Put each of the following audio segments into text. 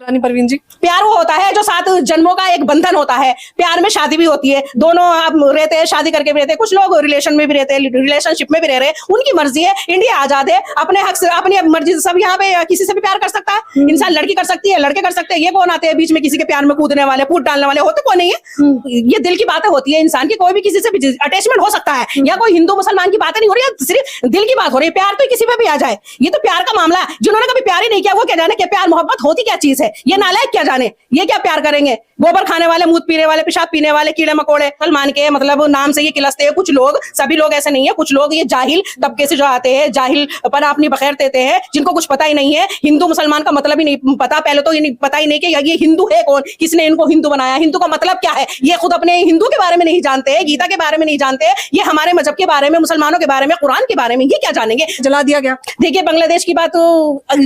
रानी परवीन जी? प्यार वो होता है जो 7 जन्मों का एक बंधन होता है। प्यार में शादी भी होती है, दोनों आप रहते हैं, शादी करके भी रहते हैं, कुछ लोग रिलेशन में भी रहते हैं, रिलेशनशिप में भी रह रहे हैं, उनकी मर्जी है। इंडिया आजाद है, अपने हक से अपनी मर्जी से सब यहाँ पे किसी से भी प्यार कर सकता है। इंसान लड़की कर सकती है, लड़के कर सकते हैं। ये कौन आते हैं बीच में किसी के प्यार में कूदने वाले, कूद डालने वाले? होते कौन नहीं है। ये दिल की बातें होती है इंसान की, कोई भी किसी से भी अटैचमेंट हो सकता है। या कोई हिंदू मुसलमान की बातें नहीं हो रही है, सिर्फ दिल की बात हो रही है। प्यार तो किसी पे भी आ जाए, ये तो प्यार का मामला है। जिन्होंने कभी प्यार ही नहीं किया वो क्या जाने कि प्यार मोहब्बत होती क्या चीज है। ये नालायक क्या जाने, ये क्या प्यार करेंगे। गोबर खाने वाले, मूत पीने वाले, पेशाब पीने वाले, कीड़े मकोड़े सलमान के मतलब नाम से ये किलसते हैं। कुछ लोग, सभी लोग ऐसे नहीं है, कुछ लोग ये जाहिल तबके से जो आते हैं, जाहिल पर अपनी बखैर देते हैं, जिनको कुछ पता ही नहीं है। हिंदू मुसलमान का मतलब ही नहीं पता, पहले तो ये नहीं पता ही नहीं कि ये हिंदू है कौन, किसने इनको हिंदू बनाया, हिंदू का मतलब क्या है। ये खुद अपने हिंदू के बारे में नहीं जानते, गीता के बारे में नहीं जानते, ये हमारे मजहब के बारे में, मुसलमानों के बारे में, कुरान के बारे में ये क्या जानेंगे। जला दिया गया। देखिए बांग्लादेश की बात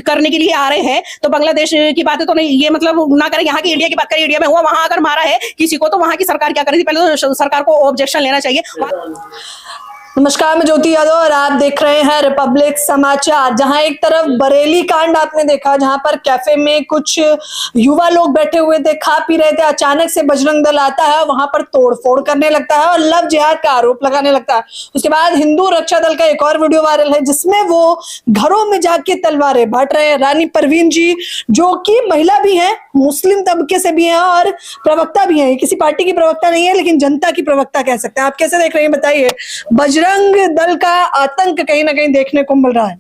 करने के लिए आ रहे हैं तो बांग्लादेश की बातें तो नहीं, ये मतलब ना करें। यहाँ की इंडिया की बात करें, इंडिया में हुआ, वहां अगर मारा है किसी को तो वहां की सरकार क्या करी थी, पहले तो सरकार को ऑब्जेक्शन लेना चाहिए। नमस्कार, मैं ज्योति यादव और आप देख रहे हैं रिपब्लिक समाचार। जहां एक तरफ बरेली कांड आपने देखा, जहां पर कैफे में कुछ युवा लोग बैठे हुए थे, खा पी रहे थे, अचानक से बजरंग दल आता है, वहां पर तोड़फोड़ करने लगता है और लव जिहाद का आरोप लगाने लगता है। उसके बाद हिंदू रक्षा दल का एक और वीडियो वायरल है जिसमें वो घरों में जाके तलवारें बांट रहे हैं। रानी परवीन जी जो कि महिला भी है, मुस्लिम तबके से भी है और प्रवक्ता भी है, किसी पार्टी की प्रवक्ता नहीं है लेकिन जनता की प्रवक्ता कह सकते हैं। आप कैसे देख रहे हैं बताइए? बजरंग दल का आतंक कहीं ना कहीं देखने को मिल रहा है।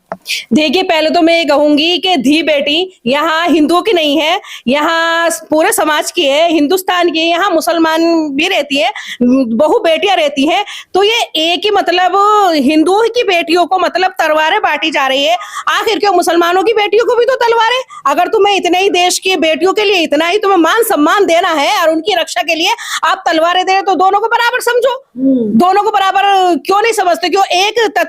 देखिए पहले तो मैं ये कहूंगी कि धी बेटी यहाँ हिंदुओं की नहीं है, यहाँ पूरे समाज की है, हिंदुस्तान की। यहाँ मुसलमान भी रहती है, बहु बेटियां रहती हैं। तो ये एक ही मतलब हिंदुओं की बेटियों को मतलब तलवारें बांटी जा रही है। आखिर क्यों मुसलमानों की बेटियों को भी तो तलवारें? अगर तुम्हें इतने ही देश की बेटियों के लिए इतना ही तुम्हें मान सम्मान देना है और उनकी रक्षा के लिए आप तलवारें दे रहे तो दोनों को बराबर समझो। दोनों को बराबर क्यों नहीं समझते? क्यों एक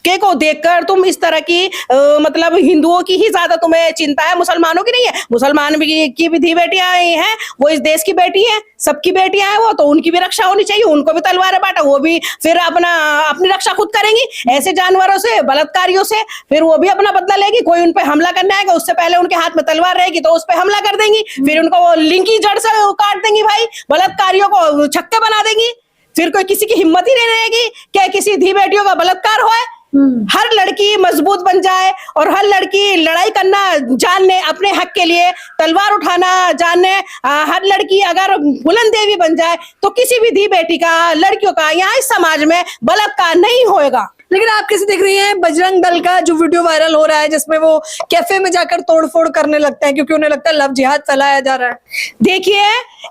के को देखकर तुम इस तरह की मतलब हिंदुओं की ही ज्यादा तुम्हें चिंता है, मुसलमानों की नहीं है? मुसलमान भी की भी धी बेटियां हैं, वो इस देश की बेटी हैं, सबकी बेटियां हैं वो, तो उनकी भी रक्षा होनी चाहिए। उनको भी तलवारें बांटा, वो भी फिर अपनी रक्षा खुद करेंगी। ऐसे जानवरों से, बलात्कारियों से फिर वो भी अपना बदला लेगी। कोई उन पे हमला करने आएगा उससे पहले उनके हाथ में तलवार रहेगी तो उस पर हमला कर देंगी, फिर उनको वो लिंकी जड़ से काट देंगी। भाई बलात्कारियों को छक्के बना देंगी, फिर कोई किसी की हिम्मत ही नहीं रहेगी क्या किसी धी बेटियों का बलात्कार हो। हर लड़की मजबूत बन जाए और हर लड़की लड़ाई करना जानने, अपने हक के लिए तलवार उठाना जानने, हर लड़की अगर बुलंद देवी बन जाए तो किसी भी धी बेटी का, लड़कियों का यहाँ इस समाज में बलात्कार नहीं होएगा। लेकिन आप कैसे देख रही हैं बजरंग दल का जो वीडियो वायरल हो रहा है जिसमें वो कैफे में जाकर तोड़फोड़ करने लगता है क्योंकि उन्हें लगता है लव जिहाद फैलाया जा रहा है? देखिए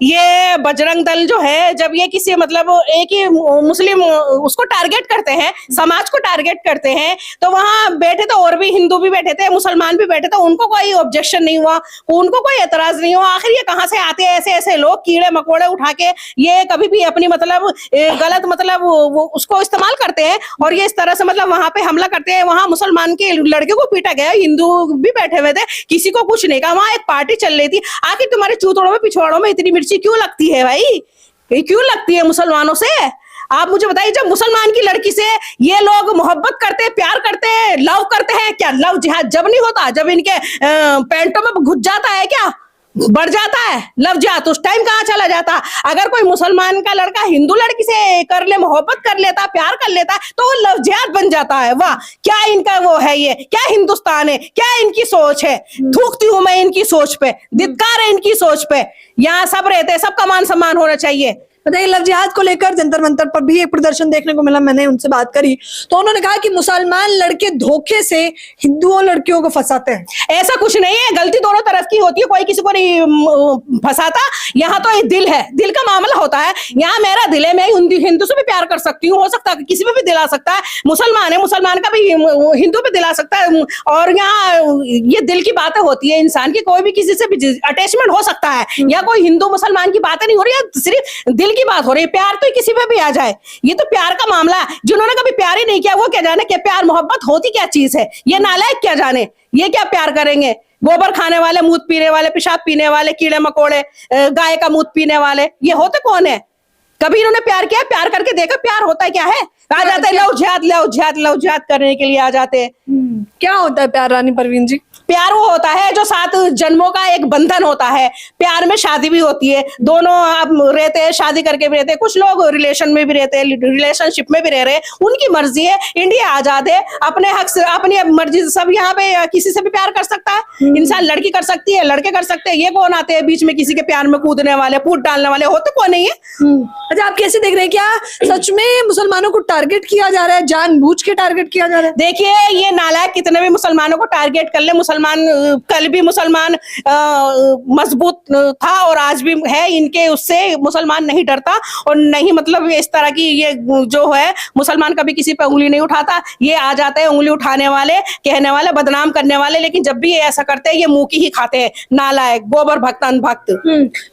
ये बजरंग दल जो है, जब ये किसी मतलब एक ही मुस्लिम उसको टारगेट करते हैं, समाज को टारगेट करते हैं, तो वहां बैठे थे और भी हिंदू भी बैठे थे, मुसलमान भी बैठे थे, उनको कोई ऑब्जेक्शन नहीं हुआ, उनको कोई एतराज नहीं हुआ। आखिर ये कहाँ से आते हैं ऐसे ऐसे लोग कीड़े मकोड़े उठा के, ये कभी भी अपनी मतलब गलत मतलब वो उसको इस्तेमाल करते हैं और ये इस तरह से मतलब वहां पे हमला करते हैं। वहां मुसलमान के लड़के को पीटा गया, हिंदू भी बैठे हुए थे, किसी को कुछ नहीं कहा। वहां एक पार्टी चल रही थी। आखिर तुम्हारे चूतड़ों में पिछवाड़ों में इतनी मिर्ची क्यों लगती है भाई? ये क्यों लगती है मुसलमानों से? आप मुझे बताइए, जब मुसलमान की लड़की से ये लोग मोहब्बत करते हैं, प्यार करते हैं, लव करते हैं, क्या लव जिहाद जब नहीं होता? जब इनके पैंटों में घुस जाता है, क्या बढ़ जाता है लव जिहाद? उस टाइम कहाँ चला जाता? अगर कोई मुसलमान का लड़का हिंदू लड़की से कर ले, मोहब्बत कर लेता, प्यार कर लेता तो वो लव जिहाद बन जाता है। वाह, क्या इनका वो है, ये क्या हिंदुस्तान है, क्या इनकी सोच है। थूकती हूं मैं इनकी सोच पे, धिक्कार है इनकी सोच पे। यहाँ सब रहते हैं, सबका मान सम्मान होना चाहिए। बताइए, लव जिहाद को लेकर जंतर मंतर पर भी एक प्रदर्शन देखने को मिला। मैंने उनसे बात करी तो उन्होंने कहा कि मुसलमान लड़के धोखे से हिंदुओं लड़कियों को फंसाते हैं। ऐसा कुछ नहीं है, गलती दोनों तरफ की होती है, कोई किसी को नहीं फंसाता। यहाँ तो एक दिल है, दिल का मामला होता है। यहाँ मेरा दिल है, मैं हिंदू से भी प्यार कर सकती हूँ, हो सकता है किसी पे भी दिला सकता है। मुसलमान है, मुसलमान का भी हिंदू पे दिला सकता है। और यहाँ ये दिल की बातें होती है इंसान की, कोई भी किसी से भी अटैचमेंट हो सकता है। या कोई हिंदू मुसलमान की बातें नहीं हो रही है, सिर्फ दिल की बात हो रही है। प्यार तो किसी पे भी आ जाए, ये तो प्यार का मामला है। जिन्होंने कभी प्यार ही नहीं किया वो क्या जाने कि प्यार मोहब्बत होती क्या चीज है। ये नालायक क्या जाने, ये क्या प्यार करेंगे। गोबर खाने वाले, मूत पीने वाले, पेशाब पीने वाले, कीड़े मकोड़े, गाय का मूत पीने वाले, ये होते कौन है? कभी इन्होंने प्यार किया? प्यार करके देखा प्यार होता है क्या है? आ जाते हैं लव जिहाद, लव जिहाद, लव जिहाद करने के लिए आ जाते हैं। क्या होता है प्यार रानी परवीन जी? प्यार वो होता है जो 7 जन्मों का एक बंधन होता है। प्यार में शादी भी होती है, दोनों आप रहते हैं, शादी करके भी रहते हैं, कुछ लोग रिलेशन में भी रहते हैं, रिलेशनशिप में भी रह रहे हैं, उनकी मर्जी है। इंडिया आजाद है, अपने हक से अपनी मर्जी से सब यहाँ पे किसी से भी प्यार कर सकता है। इंसान लड़की कर सकती है, लड़के कर सकते हैं। ये कौन आते हैं बीच में किसी के प्यार में कूदने वाले, फूट डालने वाले? होते कौन नहीं है। अच्छा, आप कैसे देख रहे हैं, क्या सच में मुसलमानों को टारगेट किया जा रहा है, जानबूझ के टारगेट किया जा रहा है? देखिए, ये नालायक कितने भी मुसलमानों को टारगेट कर ले, मुसलमान कल भी मुसलमान मजबूत था और आज भी है, इनके उससे मुसलमान नहीं डरता और नहीं मतलब इस तरह की ये जो है मुसलमान कभी किसी पे उंगली नहीं उठाता। ये आ जाते हैं उंगली उठाने वाले, कहने वाले, बदनाम करने वाले, लेकिन जब भी ये ऐसा करते हैं ये मुंह की ही खाते हैं। नालायक, गोबर भक्त, अनभक्त।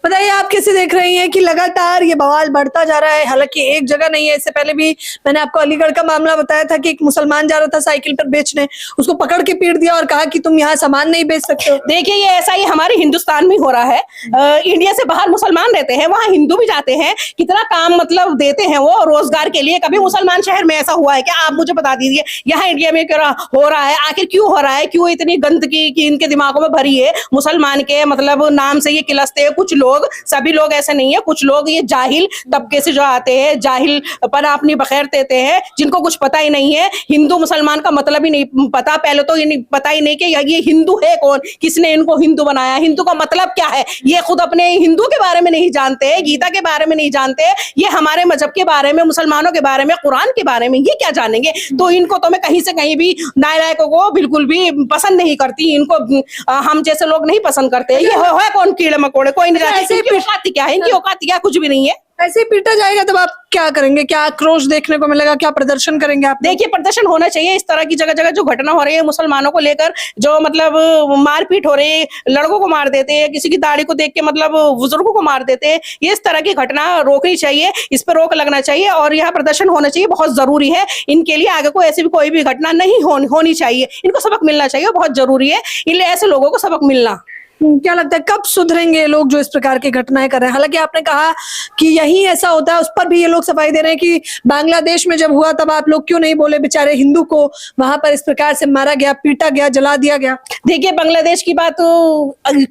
बताइए, आप कैसे देख रही हैं कि लगातार ये बवाल बढ़ता जा रहा है? हालांकि एक जगह नहीं है, इससे पहले भी मैंने आपको अलीगढ़ का मामला बताया था कि एक मुसलमान जा रहा था साइकिल पर बेचने, उसको पकड़ के पीट दिया और कहा कि तुम यहाँ सामान नहीं बेच सकते हो। देखिए, ये ऐसा ही हमारे हिंदुस्तान में हो रहा है। इंडिया से बाहर मुसलमान रहते हैं, वहाँ हिंदू भी जाते हैं, कितना काम मतलब देते हैं वो रोजगार के लिए। कभी मुसलमान शहर में ऐसा हुआ है क्या? आप मुझे बता दीजिए। यहाँ इंडिया में क्या हो रहा है? आखिर क्यों हो रहा है? क्यों इतनी गंदगी की इनके दिमागों में भरी है? मुसलमान के मतलब नाम से ये किलसते हैं कुछ लोग, सभी लोग ऐसे नहीं है, कुछ लोग ये जाहिल तबके से जो आते हैं, जाहिल पना अपनी बखैर देते हैं, जिनको कुछ पता ही नहीं है। हिंदू मुसलमान का मतलब ही नहीं पता। पहले तो ये पता ही नहीं कि ये हिंदू है कौन, किसने इनको हिंदू बनाया, हिंदू का मतलब क्या है। ये खुद अपने हिंदू के बारे में नहीं जानते, गीता के बारे में नहीं जानते, ये हमारे मजहब के बारे में, मुसलमानों के बारे में, कुरान के बारे में ये क्या जानेंगे। तो इनको तो मैं कहीं से कहीं भी, नालायकों को बिल्कुल भी पसंद नहीं करती। इनको हम जैसे लोग नहीं पसंद करते। ये है कौन कीड़े मकोड़े, कोई नहीं जानता। इनकी औकात क्या है? इनकी औकात क्या? कुछ भी नहीं है। ऐसे ही पीटा जाएगा तब आप क्या करेंगे? क्या आक्रोश देखने को मिलेगा? क्या प्रदर्शन करेंगे आप? देखिए, प्रदर्शन होना चाहिए। इस तरह की जगह जगह जो घटना हो रही है मुसलमानों को लेकर, जो मतलब मारपीट हो रही है, लड़कों को मार देते हैं, किसी की दाढ़ी को देख के मतलब बुजुर्गों को मार देते हैं, ये इस तरह की घटना रोकनी चाहिए, इस पर रोक लगना चाहिए और यहाँ प्रदर्शन होना चाहिए, बहुत जरूरी है। इनके लिए आगे को ऐसी भी कोई भी घटना नहीं होनी चाहिए। इनको सबक मिलना चाहिए, बहुत जरूरी है इनलिए ऐसे लोगों को सबक मिलना। क्या लगता है कब सुधरेंगे ये लोग जो इस प्रकार की घटनाएं कर रहे हैं? हालांकि आपने कहा कि यही ऐसा होता है, उस पर भी ये लोग सफाई दे रहे हैं कि बांग्लादेश में जब हुआ तब आप लोग क्यों नहीं बोले, बेचारे हिंदू को वहां पर इस प्रकार से मारा गया, पीटा गया, जला दिया गया। देखिए, बांग्लादेश की बात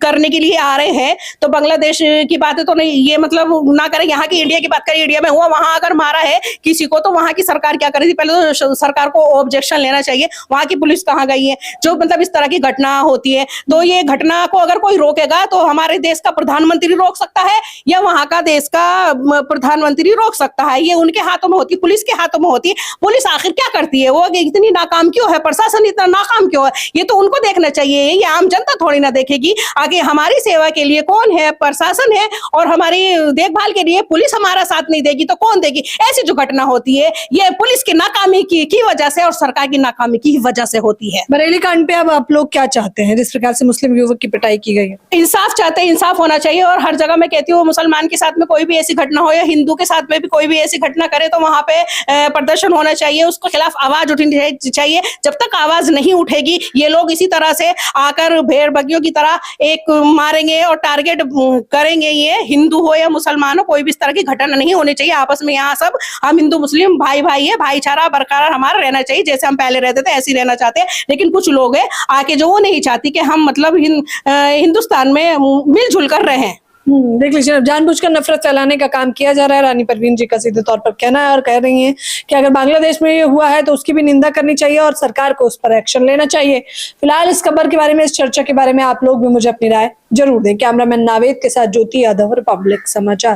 करने के लिए आ रहे हैं तो बांग्लादेश की बातें तो नहीं, ये मतलब ना करें। यहाँ की इंडिया की बात करें, इंडिया में हुआ, वहां अगर मारा है किसी को तो वहां की सरकार क्या करेगी? पहले तो सरकार को ऑब्जेक्शन लेना चाहिए। वहां की पुलिस कहाँ गई है जो मतलब इस तरह की घटना होती है? तो ये घटना को अगर कोई रोकेगा तो हमारे देश का प्रधानमंत्री रोक सकता है या वहां का देश का प्रधानमंत्री रोक सकता है। ये उनके हाथों में होती है, पुलिस के हाथों में होती है। पुलिस आखिर क्या करती है? वो इतनी नाकाम क्यों है? प्रशासन इतना नाकाम क्यों है? ये तो उनको देखना चाहिए। ये आम जनता थोड़ी ना देखेगी। आगे हमारी सेवा के लिए कौन है? प्रशासन है। और हमारी देखभाल के लिए पुलिस हमारा साथ नहीं देगी तो कौन देगी? ऐसी जो घटना होती है ये पुलिस की नाकामी की वजह से और सरकार की नाकामी की वजह से होती है। बरेली कांड पे अब आप लोग क्या चाहते हैं जिस प्रकार से मुस्लिम युवक की पिटाई की गई है? इंसाफ चाहते हैं, इंसाफ होना चाहिए। और हर जगह मैं कहती हूँ मुसलमान के साथ में कोई भी ऐसी घटना हो या हिंदू के साथ में भी कोई भी ऐसी घटना करे तो वहां पे प्रदर्शन होना चाहिए, उसके खिलाफ आवाज उठनी चाहिए। जब तक आवाज नहीं उठेगी ये लोग इसी तरह से आकर भेड़ बगियों की तरह एक मारेंगे और टारगेट करेंगे। ये हिंदू हो या मुसलमान हो, कोई भी इस तरह की घटना नहीं होनी चाहिए। आपस में यहाँ सब हम हिंदू मुस्लिम भाई भाई है, भाईचारा बरकरार हमारा रहना चाहिए। जैसे हम पहले रहते थे ऐसे ही रहना चाहते हैं। लेकिन कुछ लोग है आके जो वो नहीं चाहती कि हम मतलब हिंदुस्तान में मिलजुल कर रहे हैं। देख लीजिए, जानबूझकर नफरत फैलाने का काम किया जा रहा है। रानी परवीन जी का सीधे तौर पर कहना है और कह रही हैं कि अगर बांग्लादेश में ये हुआ है तो उसकी भी निंदा करनी चाहिए और सरकार को उस पर एक्शन लेना चाहिए। फिलहाल इस खबर के बारे में, इस चर्चा के बारे में आप लोग भी मुझे अपनी राय जरूर दें। कैमरामैन नावेद के साथ ज्योति यादव, रिपब्लिक समाचार।